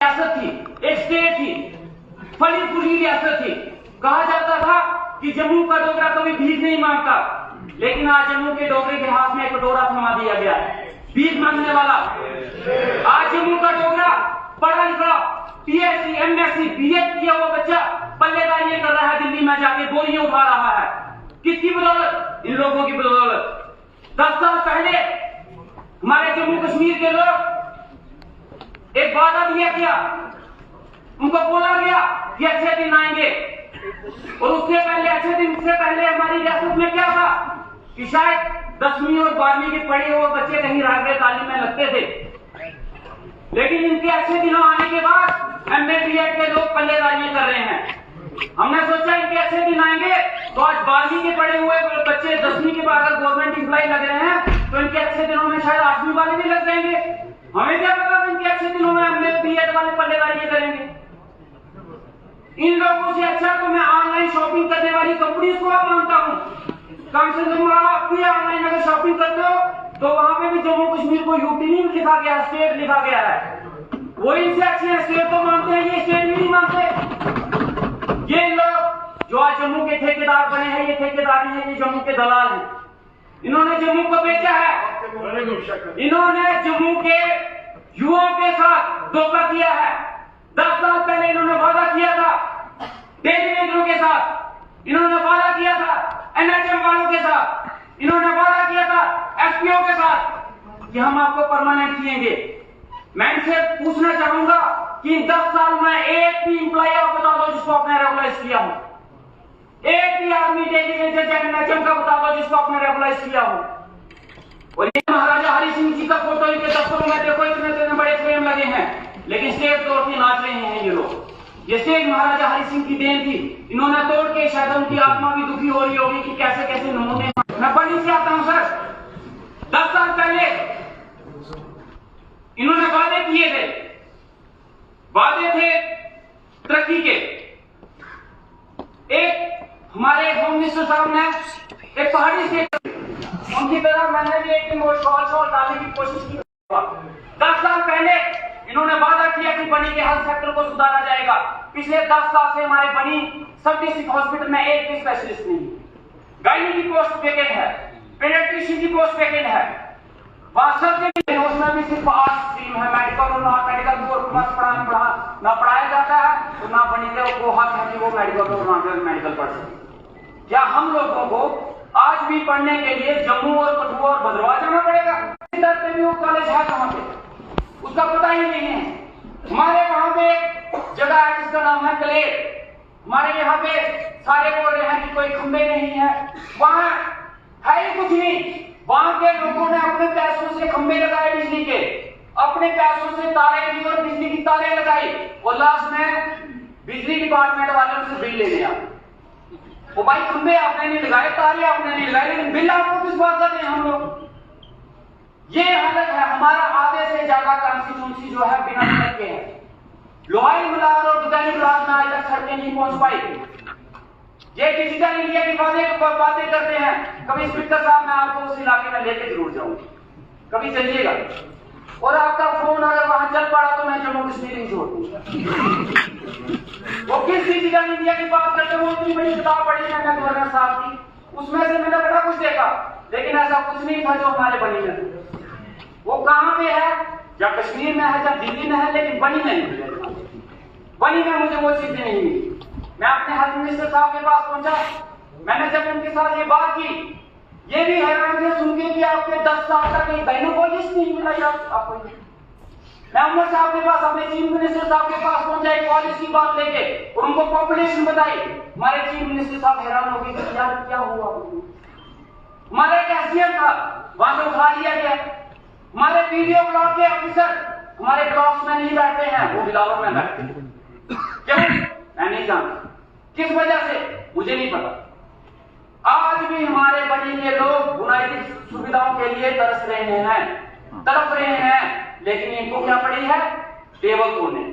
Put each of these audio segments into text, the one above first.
रियासत थी, एक स्टेट थी, फली फूली रियासत थी। कहा जाता था कि जम्मू का डोगरा कभी भीख नहीं मांगता, लेकिन आज जम्मू के डोगरे के हाथ में एक कटोरा थमा दिया गया है, भीख मांगने वाला। आज जम्मू का डोगरा पढ़ा लिखा पीएचडी एमएससी बीएड किया हुआ बच्चा पल्लेदारी कर रहा है, दिल्ली में जाके बोरियां उठा रहा है। किसकी बदौलत? इन लोगों की बदौलत। 10 साल पहले हमारे जम्मू कश्मीर के लोग एक वादा दिया गया, उनको बोला गया कि अच्छे दिन आएंगे, और उससे पहले अच्छे दिन से पहले हमारी रियासत में क्या था कि शायद 10वीं और 12वीं के पढ़े हुए बच्चे कहीं राहगीर तालीम में लगते थे, लेकिन इनके अच्छे दिनों आने के बाद एमए बीएड के लोग पल्लेदारी कर रहे हैं। हमने सोचा इनके अच्छे दिन आएंगे तो आज 12वीं के पढ़े हुए बच्चे 10वीं के बाद अगर गवर्नमेंट एम्प्लॉय लग रहे हैं तो इनके अच्छे दिनों में शायद 8वीं वाले भी लग जाएंगे। हमें क्या पता इनके अच्छे दिनों में एमए बीएड वाले पल्लेदारी करेंगे। इन लोगों से अच्छा तो मैं ऑनलाइन शॉपिंग करने वाली कंपनी को मानता हूँ। कम से कम आप भी ऑनलाइन अगर शॉपिंग करते हो तो वहां पे भी जम्मू कश्मीर को यूटी नहीं लिखा गया, स्टेट लिखा गया है। वो इनसे अच्छी है, स्टेट को मानते हैं, ये स्टेट भी नहीं मानते। ये लोग जो आज जम्मू के ठेकेदार बने हैं, ये ठेकेदार नहीं है, ये जम्मू के दलाल हैं। इन्होंने जम्मू को बेचा है, इन्होंने जम्मू के युवाओं के साथ धोखा किया है। 10 साल पहले इन्होंने वादा किया था डेली वेजरों के साथ, इन्होंने वादा किया था एनएचएम वालों के साथ, इन्होंने वादा किया था एसपीओ के साथ कि हम आपको परमानेंट किएंगे। मैं इनसे पूछना चाहूंगा कि इन 10 साल में एक भी इंप्लॉय आप बता दो जिसको आपने रेगुलाइज किया हो, एक भी आर्मी डेली वेजर एनएचएम का बता दो जिसको आपने रेगुलाइज किया हो। और ये महाराजा हरि सिंह जी का फोटो इनके दफ्तरों में देखो, इतने बड़े फ्रेम लगे हैं, लेकिन स्टेज तोड़ के नाच रहे हैं ये लोग। ये स्टेज महाराजा हरि सिंह की देन थी, इन्होंने तोड़ के शायद उनकी आत्मा भी दुखी हो रही होगी कि कैसे कैसे नमूने। मैं बड़ी से आता हूं सर, 10 साल पहले इन्होंने वादे किए थे, वादे थे तरक्की के। एक हमारे होम मिनिस्टर साहब ने एक पहाड़ी स्टेट उनकी तरह मैंने भी एक दिन वो शॉल डालने की कोशिश की। 10 साल पहले इन्होंने वादा किया कि बनी के हेल्थ सेक्टर को सुधारा जाएगा। पिछले 10 साल से हमारे बनी सब डिस्ट्रिक्ट हॉस्पिटल में एक भी स्पेशलिस्ट नहीं है। गायनी की पोस्ट वैकेंट है, पेडियाट्रिशियन की पोस्ट वैकेंट है, उसमें भी सिर्फ 8 स्ट्रीम है, मेडिकल और नॉन मेडिकल ना पढ़ाया जाता है तो ना बनी को हक है कि वो मेडिकल और नॉन मेडिकल पढ़ सके। क्या हम लोगों को आज भी पढ़ने के लिए जम्मू और कठुआ और भद्रवाह जाना पड़ेगा? इधर पे भी वो कॉलेज है कहाँ पे, उसका पता ही नहीं है। हमारे वहां पे एक जगह है जिसका नाम है कलेर, हमारे यहाँ पे सारे बोल रहे हैं कि कोई खंबे नहीं है, वहां है ही कुछ नहीं। वहां के लोगों ने अपने पैसों से खंबे लगाए बिजली के, अपने पैसों से तारे ली और बिजली की तारे लगाई, और लास्ट में बिजली डिपार्टमेंट वाले से बिल ले लिया। वो भाई खंबे आपने नहीं लगाए, तारे आपने नहीं लगाए, लेकिन बिल आपको किस बात का दें हम लोग? ये हालत है। हमारा आधे से ज्यादा कॉन्स्टिट्यूंसी जो है बिना सड़क के है। लोहाई मलार और दुकानी ब्लॉक में आज तक सड़कें नहीं पहुंच पाई। ये डिजिटल इंडिया की बातें करते हैं। कभी स्पीकर साहब मैं आपको उस इलाके में लेके जरूर जाऊंगा, कभी चलिएगा, और आपका फोन अगर वहां चल पड़ा तो मैं जम्मू कश्मीर ही छोड़ दूंगा। वो किस डिजिटल इंडिया की बात करते हैं? वो इतनी बड़ी किताब पढ़ी मैंने गवर्नर साहब की, उसमें से मैंने बड़ा कुछ देखा, लेकिन ऐसा कुछ नहीं था जो हमारे बनी में। वो कहां पे है? या कश्मीर में है या दिल्ली में है, लेकिन बनी में नहीं। बनी में मुझे वो चीजें नहीं मिली। मैं अपने हेल्थ मिनिस्टर साहब के पास पहुंचा, मैंने जब उनके साथ ये बात की, ये भी हैरान थे सुन के कि आपके 10 साल तक एक गायनोकोलॉजिस्ट नहीं मिला आपको। मैं उमर साहब के पास, अपने चीफ मिनिस्टर साहब के पास पहुंचा एक कॉलेज की बात लेके, और उनको पॉपुलेशन बताई। हमारे चीफ मिनिस्टर साहब हैरान हो गए कि यार क्या हुआ? हमारा एक एसडीएम था, वहां से उठा लिया गया। हमारे वीडियो ब्लॉक के ऑफिसर हमारे ब्लॉक्स में नहीं बैठते हैं, वो बिलावर में बैठते हैं। क्यों? मैं नहीं जानता, किस वजह से मुझे नहीं पता। आज भी हमारे बनी के लोग बुनाई की सुविधाओं के लिए तरस रहे हैं, तड़प रहे हैं, लेकिन इनको क्या पड़ी है? टेबल तोड़ने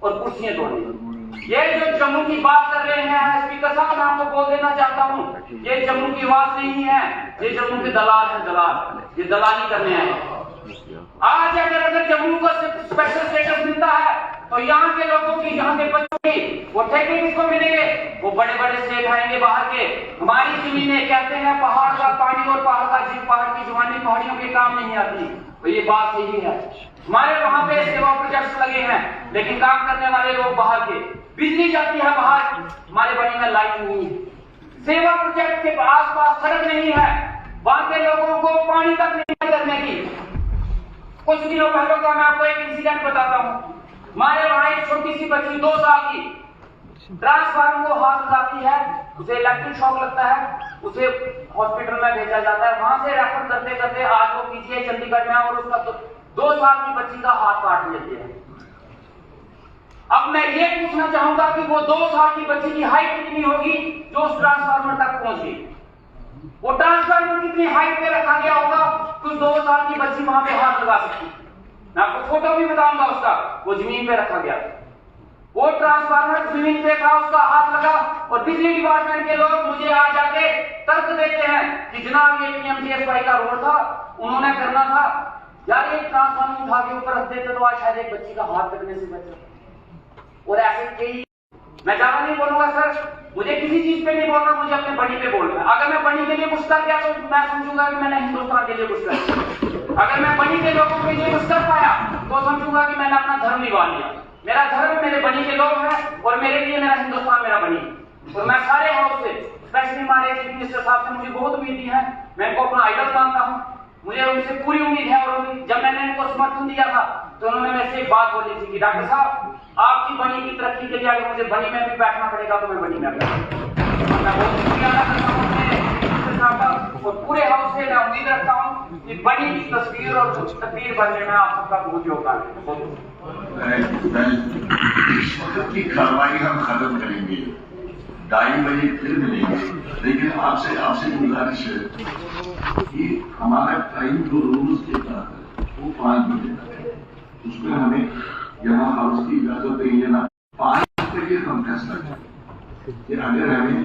और कुर्सियां तोड़ने। ये जो जम्मू की बात कर रहे हैं स्पीकर साहब, मैं आपको बोल देना चाहता हूँ, ये जम्मू की आवाज नहीं है, ये जम्मू के दलाल है, दलाल। ये दलाली करने आए। आज अगर जम्मू को स्पेशल स्टेटस मिलता है तो यहाँ के लोगों की, यहाँ के बच्चों की वो ठेके किसको मिलेंगे? वो बड़े बड़े सेठ आएंगे बाहर के। हमारी जमीनें कहते हैं पहाड़ का पानी और पहाड़ की जवानी पहाड़ियों के काम नहीं आती। तो ये बात यही है। हमारे वहां पे सेवा प्रोजेक्ट्स लगे हैं, लेकिन काम करने वाले लोग बाहर के। बिजली जाती है बाहर, हमारे बनी में लाइट नहीं है। सेवा प्रोजेक्ट के आसपास सड़क नहीं है, वहां के लोगों को पानी तक नहीं करने की। कुछ दिनों पहले का मैं आपको एक इंसिडेंट बताता हूँ। हमारे वहां एक छोटी सी बच्ची 2 साल की ट्रांसफार्मर को हाथ लगाती है, उसे इलेक्ट्रिक शॉक लगता है, उसे हॉस्पिटल में भेजा जाता है। वहां से रेफर करते करते आज वो पीजीआई चंडीगढ़ में, और उसका 2 साल की बच्ची का हाथ काट लेते हैं। अब मैं ये पूछना चाहूंगा कि वो 2 साल की बच्ची की हाइट कितनी होगी जो उस ट्रांसफार्मर तक पहुंची? वो ट्रांसफार्मर कितनी हाइट पे रखा गया होगा तो 2 साल की बच्ची वहां पे हाथ लगा सकती? मैं आपको फोटो भी बताऊंगा उसका। वो जमीन पे रखा गया, वो ट्रांसफार्मर जमीन पे था, उसका हाथ लगा। और बिजली डिपार्टमेंट के लोग मुझे आ जाके तर्क देते हैं कि जनाब ये पीएमजीएसवाई का रोड था, उन्होंने करना था। यार एक ट्रांसफार्मर उठा के ऊपर रख देते तो आज शायद एक बच्ची का हाथ कटने से बच जाता। और ऐसे कई, मैं ज्यादा नहीं बोलूंगा सर, मुझे किसी चीज पे नहीं बोलना, मुझे अपने बनी पे बोलना है। अगर मैं बनी के लिए कुछ कर गया तो मैं समझूंगा कि मैंने हिंदुस्तान के लिए कुछ कर। अगर मैं बनी के लोगों के लिए कुछ कर पाया तो समझूंगा कि मैंने अपना धर्म निभा लिया। मेरा धर्म मेरे बनी के लोग हैं, और मेरे लिए मेरा हिंदुस्तान मेरा बनी। और मैं सारे हाउस से, स्पेशली हमारे चीफ मिनिस्टर साहब से मुझे बहुत उम्मीद है। मैं इनको अपना आइडल मानता हूँ, मुझे उनसे पूरी उम्मीद है। और जब मैंने इनको समर्थन दिया था तो उन्होंने मेरे से एक बात बोली थी कि डॉक्टर साहब आपकी बनी की तरक्की के लिए अगर मुझे बनी में भी बैठना पड़ेगा तो मैं बनी में बैठूंगा। मैं बहुत शुक्रिया अदा करता हूँ और पूरे हाउस से मैं उम्मीद रखता हूँ कि बनी की तस्वीर और तस्वीर बनने में आप सबका बहुत योगदान है। इस वक्त की कार्रवाई हम खत्म करेंगे, 2:30 बजे फिर मिलेंगे, लेकिन आपसे गुजारिश है कि हमारा टाइम जो रूल्स देता है वो 5 बजे तक है। उसमें हमें यहाँ हाउस की इजाजत देंगे ना, 5 बजे हम फैसला करें कि अगर हमें